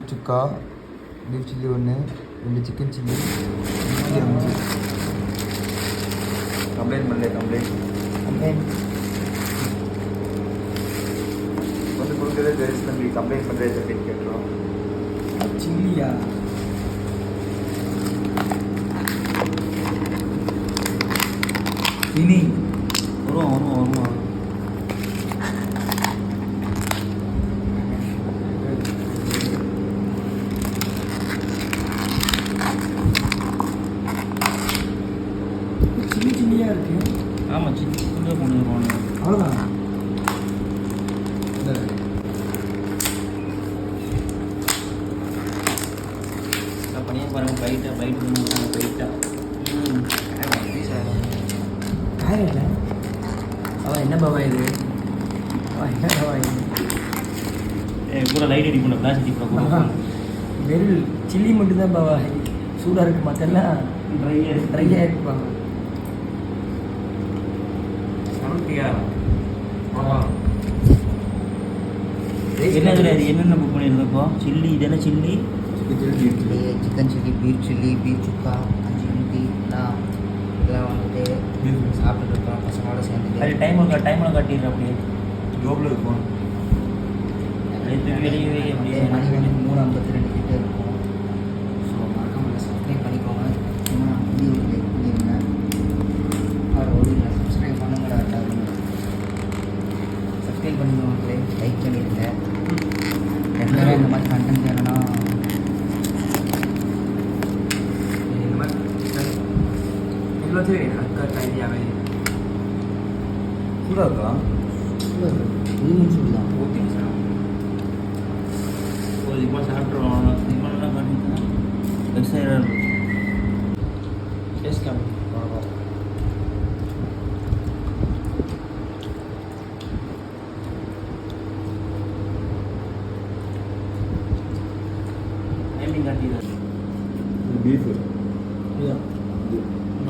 Beef சுக்கா, beef chilli 1, 2 chicken chilli, சீக்கிரம் முடிச்சு. Complaint பண்ணல, கம்ப்ளைண்ட் வந்து கொடுக்குறதே பெருசு தம்பி, கம்ப்ளைண்ட் பண்ணுறது அப்படின்னு கேட்குறோம். சில்லியா இனி வருவான் சில்லியாக இருக்கு. ஆமாம், சின்ன கொண்டு வருவாங்க, அவ்வளோதான். பண்ணியே பாருங்க, பைட்டாக காயில்ல அவன் என்ன பாவா இது, கூட லைட் அடி பண்ண பிளாஸ்டிக் வெறும் சில்லி மட்டும்தான் பாவா சூடாக இருக்கு, மற்றெல்லாம் ட்ரையாக இருக்குப்பாங்க. என்னென்ன புக் பண்ணியிருந்தப்போ சில்லி, இதெல்லாம் chilli, chicken chilli, beef chilli, beef sukka, 5 மினிட்டி இதெல்லாம் வந்துட்டு சாப்பிட்டுட்டு இருக்கோம் பசங்களோட சேர்ந்து. அது டைமில் காட்டிடுறேன் அப்படியே ஜோபில் இருக்கும். வெளியே அப்படியே மணி வந்து 3:52 கிட்டே இருக்கும். ஸோ மறக்காமல் சப்ஸ்கிரைப் பண்ணிக்கோங்க. வீடியோ லைக் பண்ணிடுங்க. அவர் ஒரு சப்ஸ்கிரைப் பண்ணுங்கடா, சப்ஸ்கிரைப் பண்ணிக்கோங்களே, லைக் பண்ணிடுங்க. ரெகுலராக இந்த மாதிரி கண்டென்ட் வேணும்னா இந்த மாதிரி இவ்வளோ அக்கா ஐடியாவே சூடாக இருக்கா, இன்னும் சூடு தான். ஓகே சார், ஒரு இப்போ சாப்பிட்ருவோம். இப்போ நல்லா பண்ணிட்டு பெருசாக டேஸ்ட் கம்மி. பீஃப்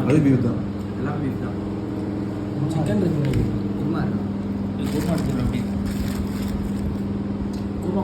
அது பீஃப் தான், எல்லாம் பீஃப் தான். சிக்கன் இருக்கு, குருமா இருக்கு, குருமா எடுத்துக்கிறோம். அப்படி குருமா